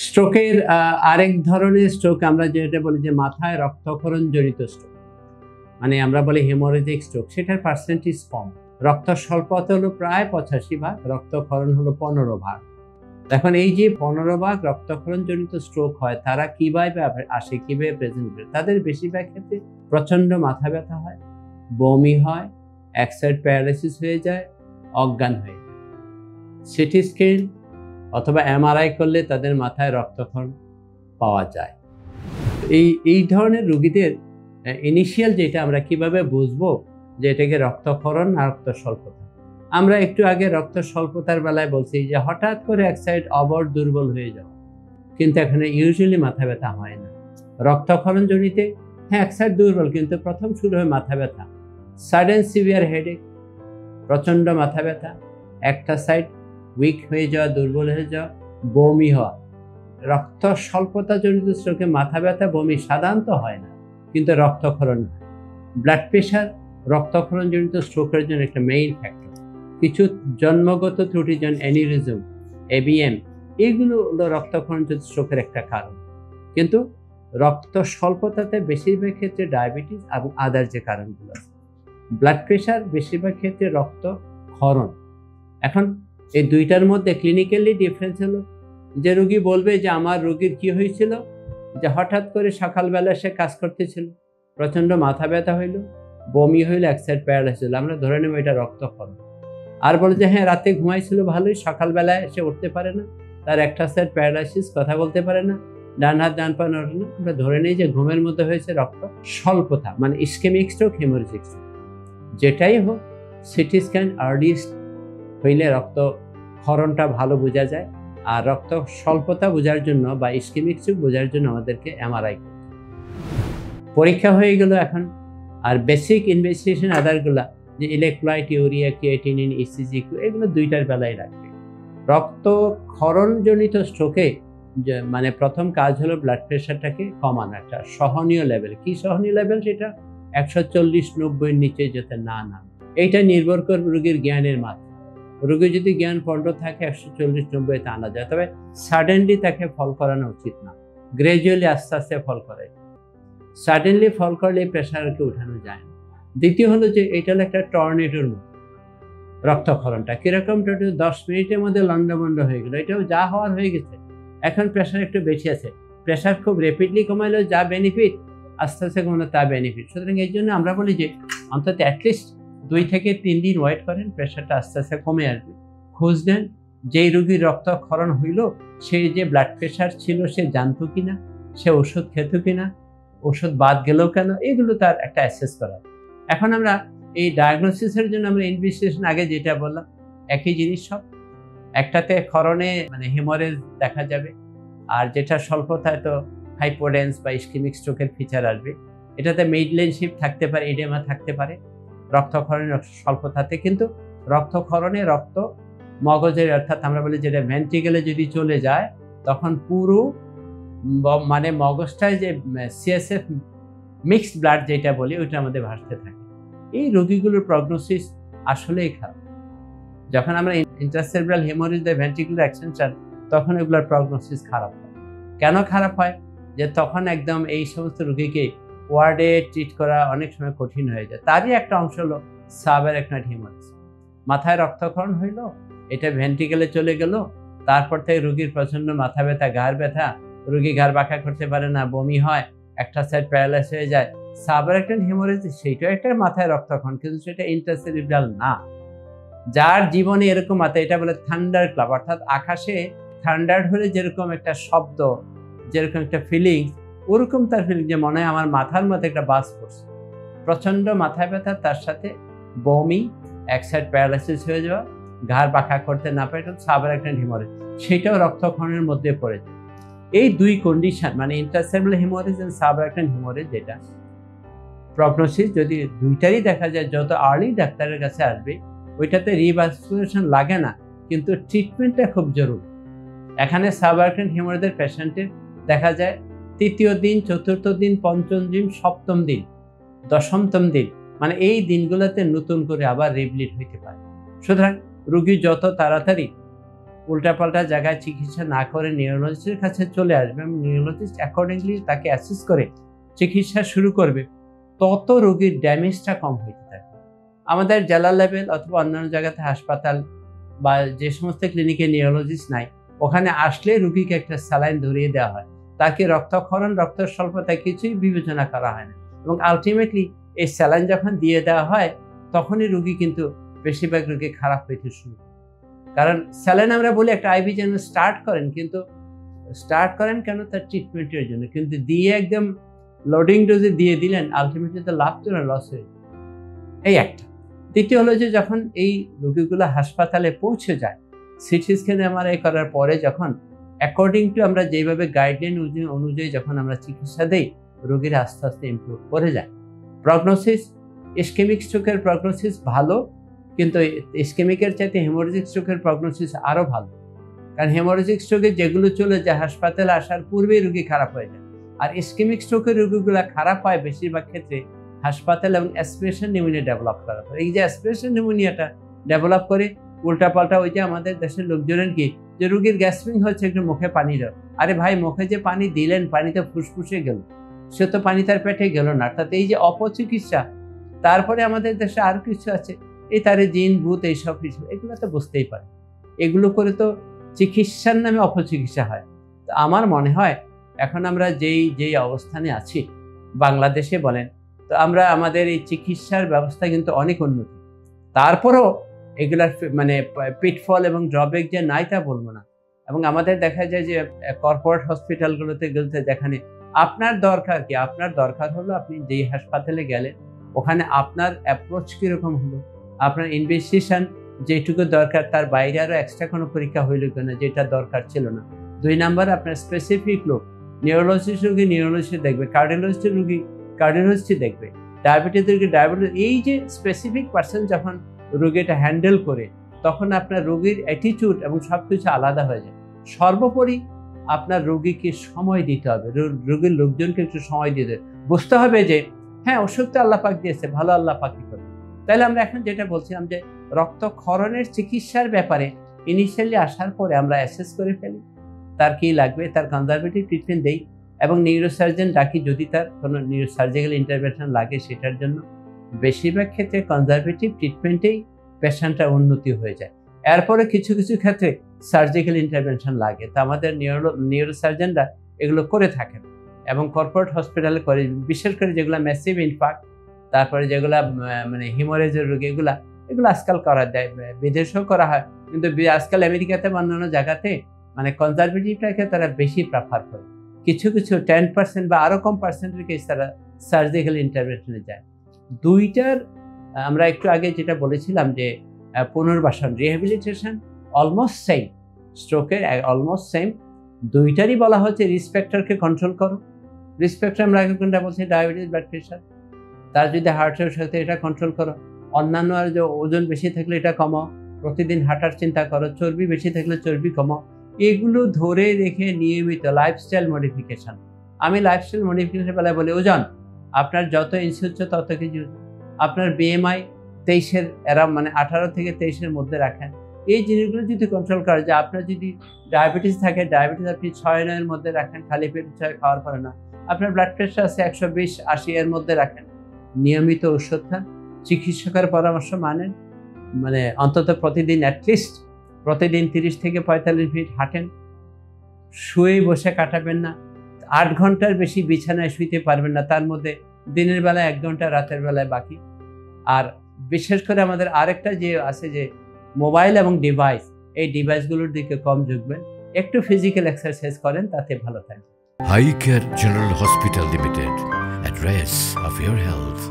স্ট্রোকের আরেক ধরনের স্ট্রোক আমরা যেটা বলি যে মাথায় রক্তক্ষরণ জনিত স্ট্রোক, মানে আমরা বলি হেমোরেজিক স্ট্রোক, সেটার পার্সেন্টেজ কম। রক্ত স্বল্পতা হলো প্রায় 85 ভাগ, রক্তক্ষরণ হলো 15 ভাগ। এখন এই যে 15 ভাগ রক্তক্ষরণ জনিত স্ট্রোক হয়, তারা কিভাবে আসে, কিভাবে প্রেজেন্ট করে? তাদের বেশিরভাগ ক্ষেত্রে প্রচন্ড মাথা ব্যথা হয়, বমি হয়, এক সাইড প্যারালাইসিস হয়ে যায়, অজ্ঞান হয়ে যায়। সিটি স্ক্যান অথবা এমআরআই করলে তাদের মাথায় রক্তক্ষরণ পাওয়া যায়। এই ধরনের রোগীদের ইনিশিয়াল যেটা আমরা কিভাবে বুঝবো যে এটাকে রক্তক্ষরণ না রক্ত স্বল্পতা? আমরা একটু আগে রক্ত স্বল্পতার বেলায় বলছি যে হঠাৎ করে এক সাইড অবর দুর্বল হয়ে যাওয়া, কিন্তু এখানে ইউজুয়ালি মাথা ব্যথা হয় না। রক্তক্ষরণ জনিতে হ্যাঁ এক সাইড দুর্বল, কিন্তু প্রথম শুরু হয় মাথা ব্যথা, সাডেন সিভিয়ার হেডেক, প্রচন্ড মাথা ব্যথা, একটা সাইড উইক হয়ে যাওয়া, দুর্বল হয়ে যাওয়া, বমি হওয়া। রক্ত স্বল্পতা জনিত স্ট্রোকে মাথা ব্যথা, বমি সাধারণত হয় না, কিন্তু রক্তক্ষরণ হয়। ব্লাড প্রেশার রক্তক্ষরণ জনিত স্ট্রোকের জন্য একটা মেইন ফ্যাক্টর। কিছু জন্মগত ত্রুটি যেমন অ্যানিউরিজম, এবিএম, এগুলো হলো রক্তক্ষরণ জনিত স্ট্রোকের একটা কারণ। কিন্তু রক্ত স্বল্পতাতে বেশিরভাগ ক্ষেত্রে ডায়াবেটিস এবং আদার যে কারণগুলো আছে। ব্লাড প্রেশার বেশিরভাগ ক্ষেত্রে রক্তক্ষরণ। এখন এই দুইটার মধ্যে ক্লিনিক্যালি ডিফারেন্স হলো যে রোগী বলবে যে আমার রোগীর কি হয়েছিল, যে হঠাৎ করে সকালবেলা সে কাজ করতেছিল, প্রচন্ড মাথা ব্যথা হইল, বমি হইল, এক সাইড প্যারালাইসিস হইল, আমরা ধরে নেব এটা রক্তক্ষরণ। আর বলে যে হ্যাঁ রাতে ঘুমাইছিল ভালোই, সকালবেলায় সে উঠতে পারে না, তার একটা সাইড প্যারালাইসিস, কথা বলতে পারে না, ডান হাত ডান পা নড়ে না, আমরা ধরে নেই যে ঘুমের মধ্যে হয়েছে রক্ত স্বল্পতা, মানে ইসকেমিক স্ট্রোক, হেমোরেজিক স্ট্রোক। যেটাই হোক, সিটি স্ক্যান আর্লিয়েস্ট হইলে রক্তক্ষরণটা ভালো বোঝা যায়। আর রক্ত স্বল্পতা বোঝার জন্য বা ইসকেমিক স্ট্রোক বোঝার জন্য আমাদেরকে এমআরআই করতে হবে। পরীক্ষা হয়ে গেল এখন। আর বেসিক ইনভেস্টিগেশন আদারগুলা যে ইলেকট্রোলাইট, ইউরিয়া, ক্রিয়েটিনিন, ইসিজি, এগুলো দুইটার বেলায় রাখবে। রক্তক্ষরণজনিত স্ট্রোকে মানে প্রথম কাজ হলো ব্লাড প্রেশারটাকে কমানো, একটা সহনীয় লেভেল। কি সহনীয় লেভেল? সেটা 140/90 নিচে যাতে না নামে। এইটা নির্ভর করবে রোগীর জ্ঞানের মাত্রা। রোগী যদি জ্ঞান পণ্ড থাকে 140/90 আনা যায়, তবে সাডেনলি তাকে ফল করানো উচিত না, গ্রাজুয়ালি আস্তে আস্তে ফল করাই। সাডেনলি ফল করলে প্রেশারকে উঠানো যায় না। দ্বিতীয় হলো যে এটা হলো একটা টর্নেডোর মতো রক্তক্ষরণটা। কিরকম? 10 মিনিটের মধ্যে লন্ডভন্ড হয়ে গেল, এটাও যা হওয়ার হয়ে গেছে। এখন প্রেশার একটু বেশি আছে, প্রেশার খুব র্যাপিডলি কমাইলেও যা বেনিফিট, আস্তে আস্তে কমানো তা বেনিফিট। সুতরাং এই জন্য আমরা বলি যে অন্তত অ্যাটলিস্ট 2 থেকে 3 দিন ওয়েট করেন, প্রেশারটা আস্তে আস্তে কমে আসবে। খোঁজ নেন যেই রোগীর রক্তক্ষরণ হইল সেই যে ব্লাড প্রেশার ছিল সে জানতো কিনা, সে ওষুধ খেত কিনা, ওষুধ বাদ গেল কেন, এগুলো তার একটা অ্যাসেস করা। এখন আমরা এই ডায়াগনোসিসের জন্য আমরা ইনভেস্টিগেশন আগে যেটা বললাম একই জিনিস সব। একটাতে ক্ষরণে মানে হেমোরেজ দেখা যাবে, আর যেটা স্বল্পতায় তো হাইপোডেন্স বা ইসকেমিক স্ট্রোকের ফিচার আসবে। এটাতে মিডলেনশিপ থাকতে পারে, ইডেমা থাকতে পারে রক্তক্ষরণের স্বল্পতাতে। কিন্তু রক্তক্ষরণে রক্ত মগজের, অর্থাৎ আমরা বলি যেটা ভেন্ট্রিকেলে যদি চলে যায়, তখন পুরো মানে মগজটায় যে সিএসএফ মিক্সড ব্লাড যেটা বলি ওইটা আমাদের ভাসতে থাকে। এই রোগীগুলোর প্রগনোসিস আসলেই খারাপ। যখন আমরা ইন্ট্রাসেরেব্রাল হেমোরেজ দেয় ভেন্ট্রিকুলার এক্সটেনশন, তখন এগুলোর প্রগনোসিস খারাপ হয়। কেন খারাপ হয়? যে তখন একদম এই সমস্ত রোগীকে ওয়ার্ডে ট্রিট করা অনেক সময় কঠিন হয়ে যায়। তারই একটা অংশ হলো সাবঅ্যারাকনয়েড হেমোরেজ। মাথায় রক্তক্ষরণ হইল, এটা ভেন্ট্রিকেলে চলে গেল, তারপর থেকে রোগীর প্রচন্ড মাথা ব্যথা, ঘাড় ব্যথা, রোগী ঘাড় বাঁকা করতে পারে না, বমি হয়, একটা সাইড প্যারালাইজ হয়ে যায়। সাবঅ্যারাকনয়েড হেমোরেজ সেইটাও একটা মাথায় রক্তক্ষরণ, কিন্তু সেটা ইন্ট্রাসেরেব্রাল না। যার জীবনে এরকম মাথায়, এটা বলে থান্ডার ক্লাব, অর্থাৎ আকাশে থান্ডার হলে যেরকম একটা শব্দ, যেরকম একটা ফিলিংস, ওরকম তার ফিলিং, যে মনে হয় আমার মাথার মধ্যে একটা বাস পড়ছে। প্রচন্ড মাথা ব্যথা, তার সাথে বমি, এক সাইড প্যারালাইসিস হয়ে যাওয়া, ঘাড় বাঁকা করতে না পারে, সাবঅ্যারাকনয়েড হেমোরেজ, সেটাও রক্তক্ষরণের মধ্যে পড়ে যায়। এই দুই কন্ডিশন মানে ইন্ট্রাসেরেব্রাল হেমোরেজ এবং সাবঅ্যারাকনয়েড হেমোরেজ, যেটা প্রগনোসিস যদি দুইটারই দেখা যায়, যত আর্লি ডাক্তারের কাছে আসবে ওইটাতে রিভাসকুলেশন লাগে না, কিন্তু ট্রিটমেন্টটা খুব জরুরি। এখানে সাবঅ্যারাকনয়েড হেমোরেজের পেশেন্টের দেখা যায় 3য় দিন, 4র্থ দিন, 5ম দিন, 7ম দিন, 10তম দিন, মানে এই দিনগুলোতে নতুন করে আবার রিব্লিড হইতে পারে। সুতরাং রোগী যত তাড়াতাড়ি উল্টাপাল্টা জায়গায় চিকিৎসা না করে নিউরোলজিস্টের কাছে চলে আসবে এবং নিউরোলজিস্ট অ্যাকর্ডিংলি তাকে অ্যাসেস করে চিকিৎসা শুরু করবে, তত রোগীর ড্যামেজটা কম হইতে থাকে। আমাদের জেলা লেভেল অথবা অন্যান্য জায়গাতে হাসপাতাল বা যে সমস্ত ক্লিনিকে নিউরোলজিস্ট নাই, ওখানে আসলে রোগীকে একটা স্যালাইন ধরিয়ে দেওয়া হয়, তাকে রক্তক্ষরণ, রক্ত স্বল্পতা কিছুই বিবেচনা করা হয় না, এবং আলটিমেটলি এই স্যালাইন যখন দিয়ে দেওয়া হয় তখনই রোগী কিন্তু বেশিরভাগ রোগী খারাপ হইতে শুরু করে। কারণ স্যালাইন আমরা বলি একটা আইভি যেন স্টার্ট করেন, কিন্তু স্টার্ট করেন কেন? তার ট্রিটমেন্টের জন্য, কিন্তু দিয়ে একদম লোডিং ডোজে দিয়ে দিলেন, আলটিমেটলি তো লাভ তো না, লস হয়ে যায়। এই একটা। দ্বিতীয় হলো যে যখন এই রোগীগুলো হাসপাতালে পৌঁছে যায়, সিটি স্ক্যান এমআরআই করার পরে যখন অ্যাকর্ডিং টু আমরা যেভাবে গাইডলাইন অনুযায়ী যখন আমরা চিকিৎসা দেই, রোগীর আস্তে আস্তে ইমপ্রুভ করে যায়। প্রগনোসিস, ইসকেমিক স্ট্রোকের প্রগনোসিস ভালো, কিন্তু ইসকেমিকের চাইতে হেমোরেজিক স্ট্রোকের প্রগনোসিস আরও ভালো। কারণ হেমোরেজিক স্ট্রোকে যেগুলো চলে যায় হাসপাতালে আসার পূর্বেই রোগী খারাপ হয়ে যায়, আর ইসকেমিক স্ট্রোকের রোগীগুলো খারাপ হয় বেশিরভাগ ক্ষেত্রে হাসপাতাল এবং অ্যাসপিরেশন নিউমোনিয়া ডেভেলপ করার পর। এই যে অ্যাসপিরেশন নিউমোনিয়াটা ডেভেলপ করে উল্টাপাল্টা, ওই যে আমাদের দেশের লোকজনের কি যে রোগীর গ্যাস্ট্রিং হচ্ছে, একটু মুখে পানি দাও, আরে ভাই মুখে যে পানি দিলেন পানিতে ফুসফুসে গেল, সে তো পানি তার পেটে গেল না। অর্থাৎ এই যে অপচিকিৎসা। তারপরে আমাদের দেশে আর কিছু আছে, এই তারে জিন ভূত এইসব কিছু, এগুলো তো বুঝতেই পারে, এগুলো করে তো চিকিৎসার নামে অপচিকিৎসা হয়। তো আমার মনে হয় এখন আমরা যেই অবস্থানে আছি বাংলাদেশে বলেন, তো আমরা আমাদের এই চিকিৎসার ব্যবস্থা কিন্তু অনেক উন্নতি। তারপরেও এগুলার মানে পিটফল এবং ড্রব্যাক যে নাই তা বলবো না। এবং আমাদের দেখা যায় যে কর্পোরেট হসপিটালগুলোতে গেলে যেখানে আপনার দরকার কি, আপনার দরকার হলো আপনি যেই হাসপাতালে গেলেন ওখানে আপনার অ্যাপ্রোচ কীরকম হলো, আপনার ইনভেস্টিগেশন যেটুকু দরকার তার বাইরে আরও এক্সট্রা কোনো পরীক্ষা হইল কিনা যেটা দরকার ছিল না। 2 নাম্বার, আপনার স্পেসিফিক লোক, নিউরোলজিস্ট রোগী নিউরোলজিস্ট দেখবে, কার্ডিওলজিস্টের রোগী কার্ডিওলজিস্ট দেখবে, ডায়াবেটিস রোগী ডায়াবেটিস। এই যে স্পেসিফিক পার্সন যখন রোগীটা হ্যান্ডেল করে, তখন আপনার রোগীর অ্যাটিটিউড এবং সব কিছু আলাদা হয়ে যায়। সর্বোপরি আপনার রোগীকে সময় দিতে হবে, রোগীর লোকজনকে একটু সময় দিতে হবে, বুঝতে হবে যে হ্যাঁ ওষুধ তো আল্লাহ পাক দিয়েছে, ভালো আল্লাহ পাকই করে। তাহলে আমরা এখন যেটা বলছিলাম যে রক্তক্ষরণের চিকিৎসার ব্যাপারে ইনিশিয়ালি আসার পরে আমরা অ্যাসেস করে ফেলি তার কি লাগবে, তার কনজারভেটিভ ট্রিটমেন্ট দেই, এবং নিউরোসার্জন ডাকি যদি তার কোনো সার্জিক্যাল ইন্টারভেনশন লাগে সেটার জন্য। বেশিরভাগ ক্ষেত্রে কনজারভেটিভ ট্রিটমেন্টেই পেশেন্টটার উন্নতি হয়ে যায়। এরপরে কিছু কিছু ক্ষেত্রে সার্জিক্যাল ইন্টারভেনশন লাগে, তা আমাদের নিউরোসার্জনরা এগুলো করে থাকেন এবং কর্পোরেট হসপিটালে করে, বিশেষ করে যেগুলো ম্যাসিভ ইনফাক্ট, তারপরে যেগুলো মানে হিমোরেজের রোগ, এগুলো আজকাল করা যায়, বিদেশেও করা হয়, কিন্তু আজকাল আমেরিকাতে বা অন্যান্য জায়গাতে মানে কনজারভেটিভটাকে তারা বেশি প্রেফার করে। কিছু 10% বা আরও কম পার্সেন্টের কেস তারা সার্জিক্যাল ইন্টারভেনশনে যায়। দুইটার আমরা একটু আগে যেটা বলেছিলাম যে পুনর্বাসন, রিহ্যাবিলিটেশন অলমোস্ট সেম, স্ট্রোকের অলমোস্ট সেম। দুইটারই বলা হচ্ছে রিস্ক ফ্যাক্টরকে কন্ট্রোল করো। রিস্ক ফ্যাক্টর আমরা আগে কোনটা বলছি, ডায়াবেটিস, ব্লাড প্রেশার। তার যদি হার্টের সাথে এটা কন্ট্রোল করো, অন্যান্য আর যে ওজন বেশি থাকলে এটা কমাও, প্রতিদিন হাঁটার চিন্তা করো, চর্বি বেশি থাকলে চর্বি কমাও। এগুলো ধরে রেখে নিয়মিত লাইফস্টাইল মডিফিকেশন। আমি লাইফস্টাইল মডিফিকেশনের বেলায় বলি ওজন, আপনার যত ইঞ্চি হচ্ছে তত কেজি ওজন, আপনার বিএমআই 23-এর মানে 18 থেকে 23-এর মধ্যে রাখেন। এই জিনিসগুলো যদি কন্ট্রোল করা যায়, আপনার যদি ডায়াবেটিস থাকে, ডায়াবেটিস আপনি 6-9-এর মধ্যে রাখেন, খালি পেটে 6 খাওয়ার পরে না। আপনার ব্লাড প্রেশার আছে 120-80 এর মধ্যে রাখেন, নিয়মিত ওষুধ খান, চিকিৎসকের পরামর্শ মানেন, মানে অন্তত প্রতিদিন অ্যাটলিস্ট প্রতিদিন 30 থেকে 45 মিনিট হাঁটেন, শুয়ে বসে কাটাবেন না, 8 ঘন্টার বেশি বিছানায় শুইতে পারবেন না, তার মধ্যে দিনের বেলায় 1 ঘন্টা, রাতের বেলায় বাকি। আর বিশেষ করে আমাদের আরেকটা যে আছে যে মোবাইল এবং ডিভাইস, এই ডিভাইসগুলোর দিকে কম ঝুঁকবেন, একটু ফিজিক্যাল এক্সারসাইজ করেন, তাতে ভালো থাকবে। High Care General Hospital Limited, address of your health.